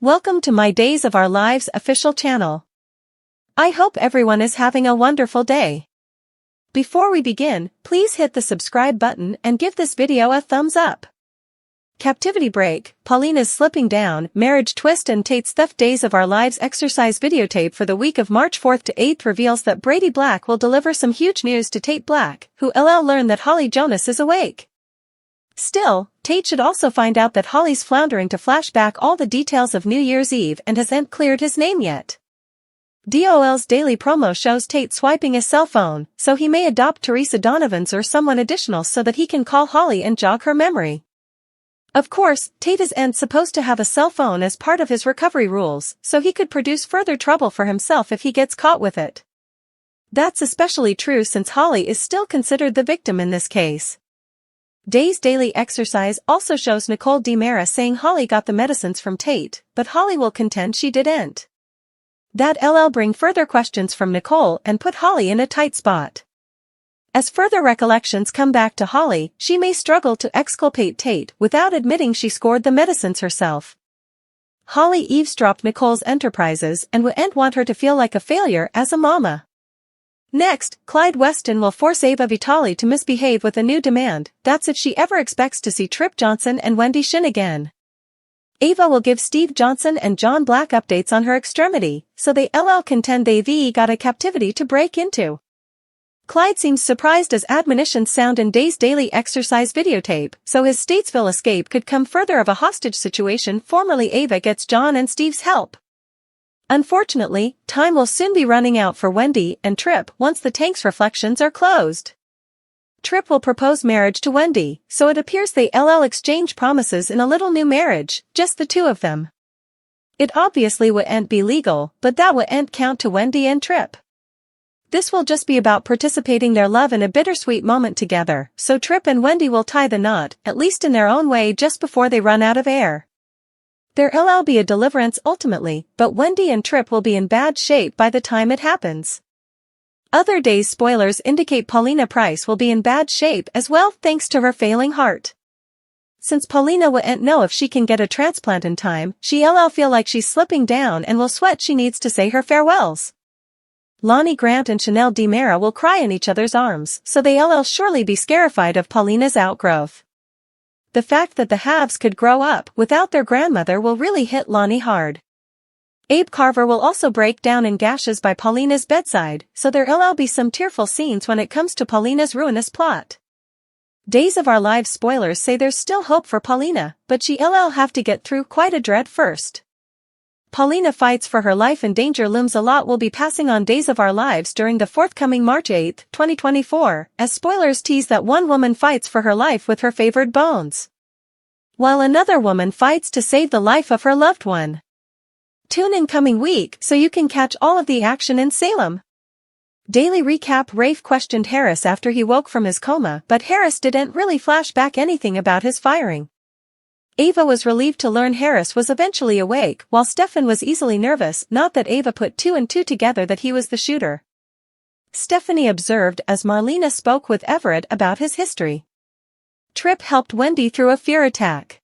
Welcome to my Days of Our Lives official channel. I hope everyone is having a wonderful day. Before we begin, please hit the subscribe button and give this video a thumbs up. Captivity break, Paulina's slipping down, marriage twist and Tate's theft. Days of Our Lives exercise videotape for the week of March 4th to 8th reveals that Brady Black will deliver some huge news to Tate Black, who learned that Holly Jonas is awake. Still, Tate should also find out that Holly's floundering to flash back all the details of New Year's Eve and hasn't cleared his name yet. DOL's daily promo shows Tate swiping his cell phone, so he may adopt Teresa Donovan's or someone additional so that he can call Holly and jog her memory. Of course, Tate isn't supposed to have a cell phone as part of his recovery rules, so he could produce further trouble for himself if he gets caught with it. That's especially true since Holly is still considered the victim in this case. Day's daily exercise also shows Nicole DiMera saying Holly got the medicines from Tate, but Holly will contend she didn't. That'll bring further questions from Nicole and put Holly in a tight spot. As further recollections come back to Holly, she may struggle to exculpate Tate without admitting she scored the medicines herself. Holly eavesdropped Nicole's enterprises and wouldn't want her to feel like a failure as a mama. Next, Clyde Weston will force Ava Vitale to misbehave with a new demand, that's if she ever expects to see Trip Johnson and Wendy Shin again. Ava will give Steve Johnson and John Black updates on her extremity, so they contend they've got a captivity to break into. Clyde seems surprised as admonitions sound in Day's daily exercise videotape, so his Statesville escape could come further of a hostage situation. Formerly Ava gets John and Steve's help. Unfortunately, time will soon be running out for Wendy and Trip once the tank's reflections are closed. Trip will propose marriage to Wendy, so it appears they'll exchange promises in a little new marriage, just the two of them. It obviously wouldn't be legal, but that wouldn't count to Wendy and Trip. This will just be about participating their love in a bittersweet moment together, so Trip and Wendy will tie the knot, at least in their own way, just before they run out of air. There'll be a deliverance ultimately, but Wendy and Trip will be in bad shape by the time it happens. Other days' spoilers indicate Paulina Price will be in bad shape as well thanks to her failing heart. Since Paulina wouldn't know if she can get a transplant in time, she'll feel like she's slipping down and will sweat she needs to say her farewells. Lonnie Grant and Chanel DiMera will cry in each other's arms, so they'll surely be scarified of Paulina's outgrowth. The fact that the halves could grow up without their grandmother will really hit Lonnie hard. Abe Carver will also break down in gashes by Paulina's bedside, so there'll be some tearful scenes when it comes to Paulina's ruinous plot. Days of Our Lives spoilers say there's still hope for Paulina, but she'll have to get through quite a dread first. Paulina fights for her life and danger looms. A lot will be passing on Days of Our Lives during the forthcoming March 8, 2024, as spoilers tease that one woman fights for her life with her favored bones, while another woman fights to save the life of her loved one. Tune in coming week so you can catch all of the action in Salem. Daily recap: Rafe questioned Harris after he woke from his coma, but Harris didn't really flash back anything about his firing. Ava was relieved to learn Harris was eventually awake, while Stefan was easily nervous, not that Ava put two and two together that he was the shooter. Stephanie observed as Marlena spoke with Everett about his history. Trip helped Wendy through a fear attack.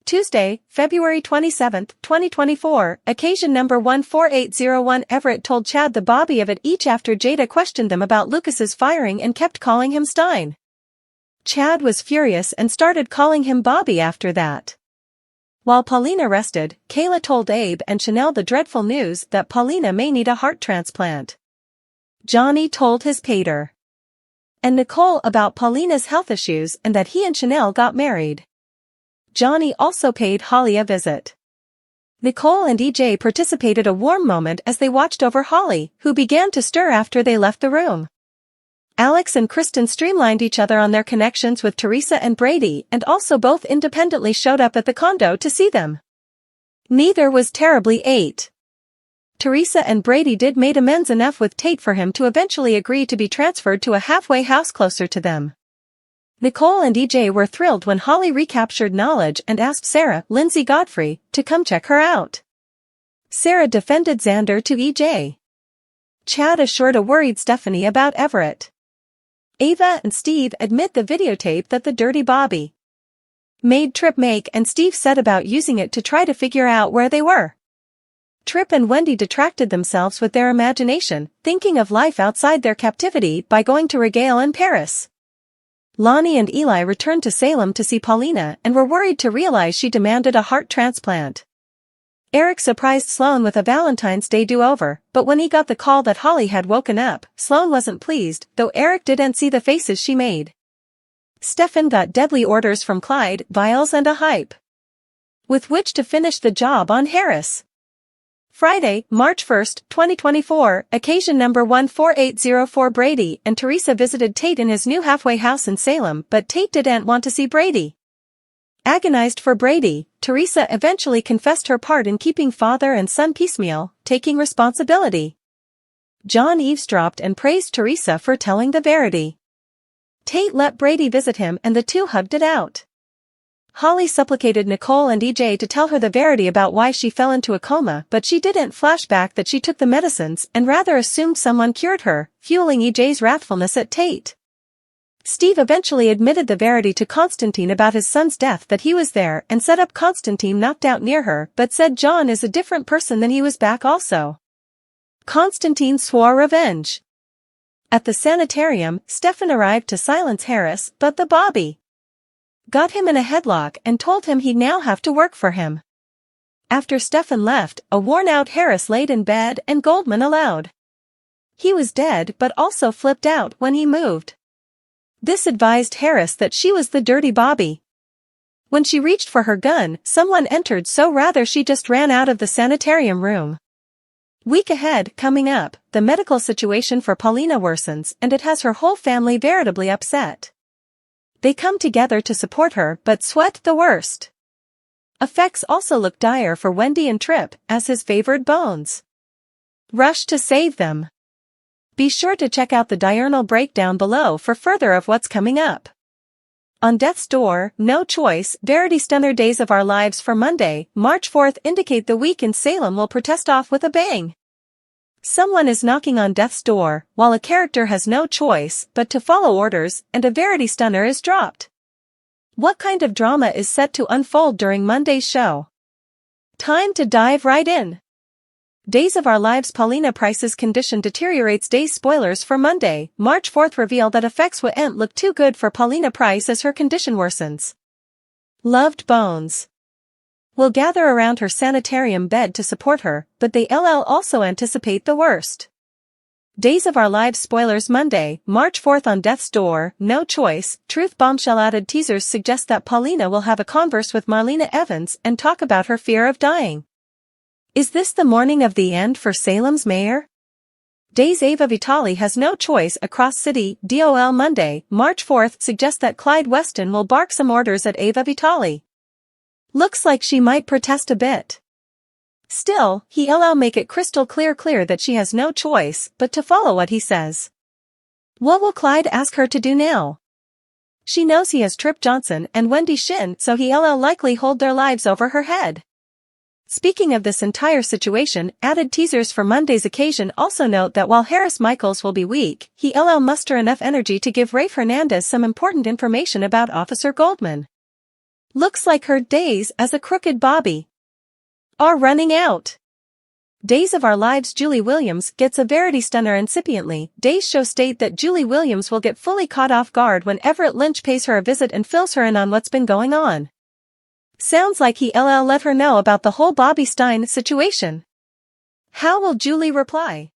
Tuesday, February 27, 2024, occasion number 14801. Everett told Chad the Bobby of it each after Jada questioned them about Lucas's firing and kept calling him Stein. Chad was furious and started calling him Bobby after that. While Paulina rested, Kayla told Abe and Chanel the dreadful news that Paulina may need a heart transplant. Johnny told his pater and Nicole about Paulina's health issues and that he and Chanel got married. Johnny also paid Holly a visit. Nicole and EJ participated a warm moment as they watched over Holly, who began to stir after they left the room. Alex and Kristen streamlined each other on their connections with Teresa and Brady and also both independently showed up at the condo to see them. Neither was terribly ate. Teresa and Brady made amends enough with Tate for him to eventually agree to be transferred to a halfway house closer to them. Nicole and EJ were thrilled when Holly recaptured knowledge and asked Sarah, Lindsay Godfrey, to come check her out. Sarah defended Xander to EJ. Chad assured a worried Stephanie about Everett. Ava and Steve admit the videotape that the dirty Bobby made Trip make and Steve set about using it to try to figure out where they were. Trip and Wendy detracted themselves with their imagination, thinking of life outside their captivity by going to Regale in Paris. Lonnie and Eli returned to Salem to see Paulina and were worried to realize she demanded a heart transplant. Eric surprised Sloane with a Valentine's Day do-over, but when he got the call that Holly had woken up, Sloane wasn't pleased, though Eric didn't see the faces she made. Stefan got deadly orders from Clyde, vials and a hype, with which to finish the job on Harris. Friday, March 1, 2024, occasion number 14804. Brady and Teresa visited Tate in his new halfway house in Salem, but Tate didn't want to see Brady. Agonized for Brady, Teresa eventually confessed her part in keeping father and son piecemeal, taking responsibility. John eavesdropped and praised Teresa for telling the verity. Tate let Brady visit him and the two hugged it out. Holly supplicated Nicole and EJ to tell her the verity about why she fell into a coma, but she didn't flash back that she took the medicines and rather assumed someone cured her, fueling EJ's wrathfulness at Tate. Steve eventually admitted the verity to Constantine about his son's death, that he was there and set up Constantine knocked out near her, but said John is a different person than he was back also. Constantine swore revenge. At the sanitarium, Stefan arrived to silence Harris, but the Bobby got him in a headlock and told him he'd now have to work for him. After Stefan left, a worn-out Harris laid in bed and Goldman allowed. He was dead but also flipped out when he moved. This advised Harris that she was the dirty Bobby. When she reached for her gun, someone entered, so rather she just ran out of the sanitarium room. Week ahead, coming up, the medical situation for Paulina worsens and it has her whole family veritably upset. They come together to support her but sweat the worst. Effects also look dire for Wendy and Trip, as his favored bones rush to save them. Be sure to check out the diurnal breakdown below for further of what's coming up. On Death's Door, No Choice, Verity Stunner. Days of Our Lives for Monday, March 4th indicate the week in Salem will protest off with a bang. Someone is knocking on death's door, while a character has no choice but to follow orders, and a Verity Stunner is dropped. What kind of drama is set to unfold during Monday's show? Time to dive right in. Days of Our Lives. Paulina Price's condition deteriorates. Days spoilers for Monday, March 4th reveal that effects won't look too good for Paulina Price as her condition worsens. Loved bones will gather around her sanitarium bed to support her, but they also anticipate the worst. Days of Our Lives spoilers. Monday, March 4th on Death's Door, No Choice, Truth Bombshell. Added teasers suggest that Paulina will have a converse with Marlena Evans and talk about her fear of dying. Is this the morning of the end for Salem's mayor? Days Ava Vitale has no choice across city. DOL. Monday, March 4th suggests that Clyde Weston will bark some orders at Ava Vitale. Looks like she might protest a bit. Still, he'll make it crystal clear that she has no choice but to follow what he says. What will Clyde ask her to do now? She knows he has Trip Johnson and Wendy Shin, so he'll likely hold their lives over her head. Speaking of this entire situation, added teasers for Monday's occasion also note that while Harris Michaels will be weak, he'll muster enough energy to give Rafe Hernandez some important information about Officer Goldman. Looks like her days as a crooked Bobby are running out. Days of Our Lives. Julie Williams gets a Verity Stunner. Incipiently, Days show state that Julie Williams will get fully caught off guard when Everett Lynch pays her a visit and fills her in on what's been going on. Sounds like he'll let her know about the whole Bobby Stein situation. How will Julie reply?